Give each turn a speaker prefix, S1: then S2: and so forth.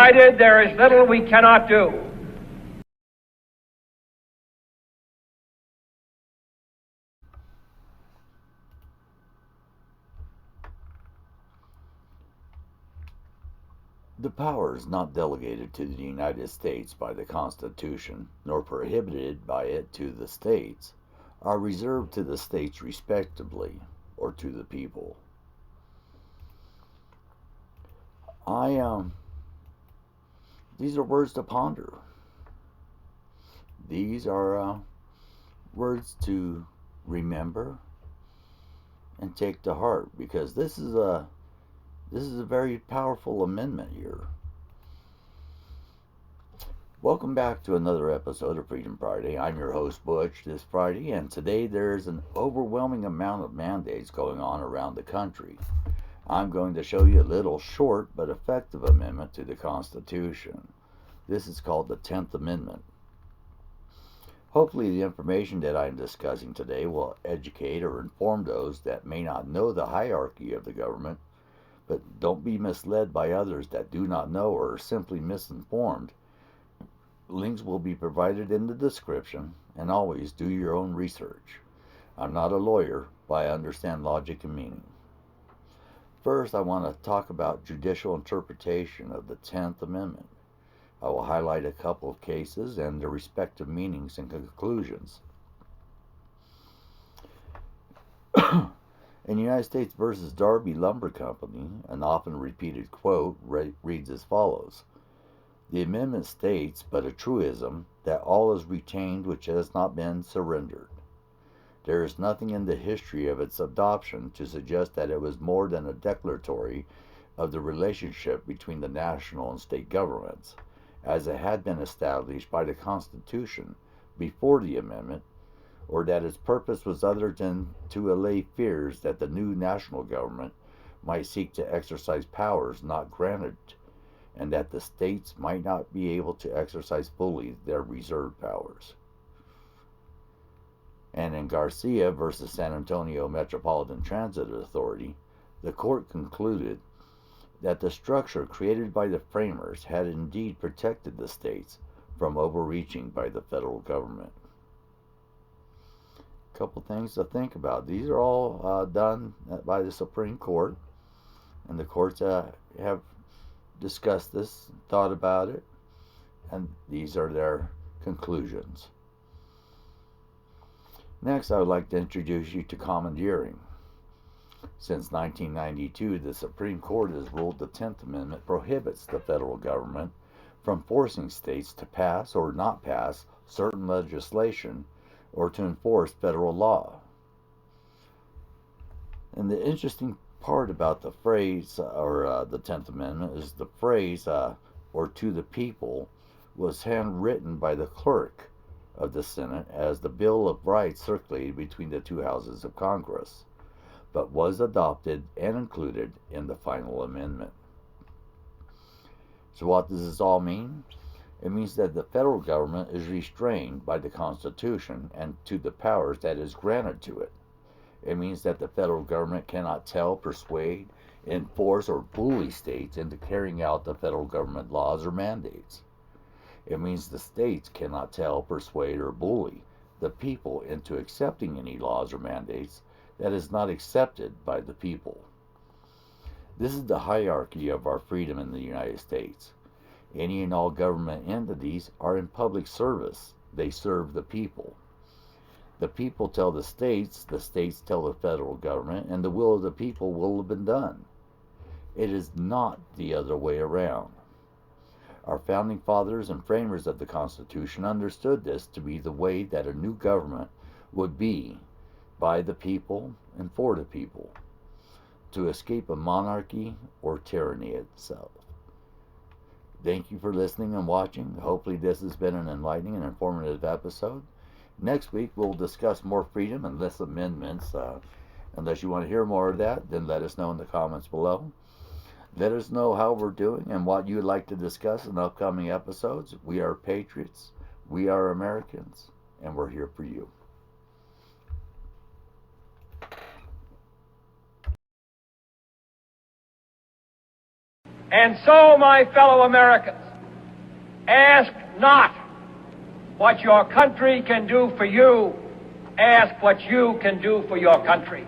S1: united, there is little we cannot do.
S2: The powers not delegated to the United States by the Constitution, nor prohibited by it to the states, are reserved to the states respectively, or to the people. These are words to ponder. These are words to remember and take to heart, because this is a very powerful amendment here. Welcome back to another episode of Freedom Friday. I'm your host, Butch, this Friday, and today there's an overwhelming amount of mandates going on around the country. I'm going to show you a little short but effective amendment to the Constitution. This is called the 10th Amendment. Hopefully the information that I'm discussing today will educate or inform those that may not know the hierarchy of the government, but don't be misled by others that do not know or are simply misinformed. Links will be provided in the description, and always do your own research. I'm not a lawyer, but I understand logic and meaning. First, I want to talk about judicial interpretation of the 10th Amendment. I will highlight a couple of cases and their respective meanings and conclusions. In United States versus Darby Lumber Company, an often repeated quote reads as follows: "The amendment states, but a truism, that all is retained which has not been surrendered. There is nothing in the history of its adoption to suggest that it was more than a declaratory of the relationship between the national and state governments, as it had been established by the Constitution before the amendment, or that its purpose was other than to allay fears that the new national government might seek to exercise powers not granted, and that the states might not be able to exercise fully their reserved powers." And in Garcia versus San Antonio Metropolitan Transit Authority, the court concluded that the structure created by the framers had indeed protected the states from overreaching by the federal government. A couple things to think about. These are all done by the Supreme Court, and the courts have discussed this, thought about it, and these are their conclusions. Next, I would like to introduce you to commandeering. Since 1992, the Supreme Court has ruled the 10th Amendment prohibits the federal government from forcing states to pass or not pass certain legislation or to enforce federal law. And the interesting part about the phrase, or the 10th Amendment, is the phrase, or to the people, was handwritten by the clerk of the Senate as the Bill of Rights circulated between the two houses of Congress, but was adopted and included in the final amendment. So what does this all mean? It means that the federal government is restrained by the Constitution and to the powers that is granted to it. It means that the federal government cannot tell, persuade, enforce, or bully states into carrying out the federal government laws or mandates. It means the states cannot tell, persuade, or bully the people into accepting any laws or mandates that is not accepted by the people. This is the hierarchy of our freedom in the United States. Any and all government entities are in public service. They serve the people. The people tell the states tell the federal government, and the will of the people will have been done. It is not the other way around. Our founding fathers and framers of the Constitution understood this to be the way that a new government would be, by the people and for the people, to escape a monarchy or tyranny itself. Thank you for listening and watching. Hopefully this has been an enlightening and informative episode. Next week we'll discuss more freedom and less amendments. Unless you want to hear more of that, then let us know in the comments below. Let us know how we're doing and what you'd like to discuss in upcoming episodes. We are patriots, we are Americans, and we're here for you.
S1: And so, my fellow Americans, ask not what your country can do for you, ask what you can do for your country.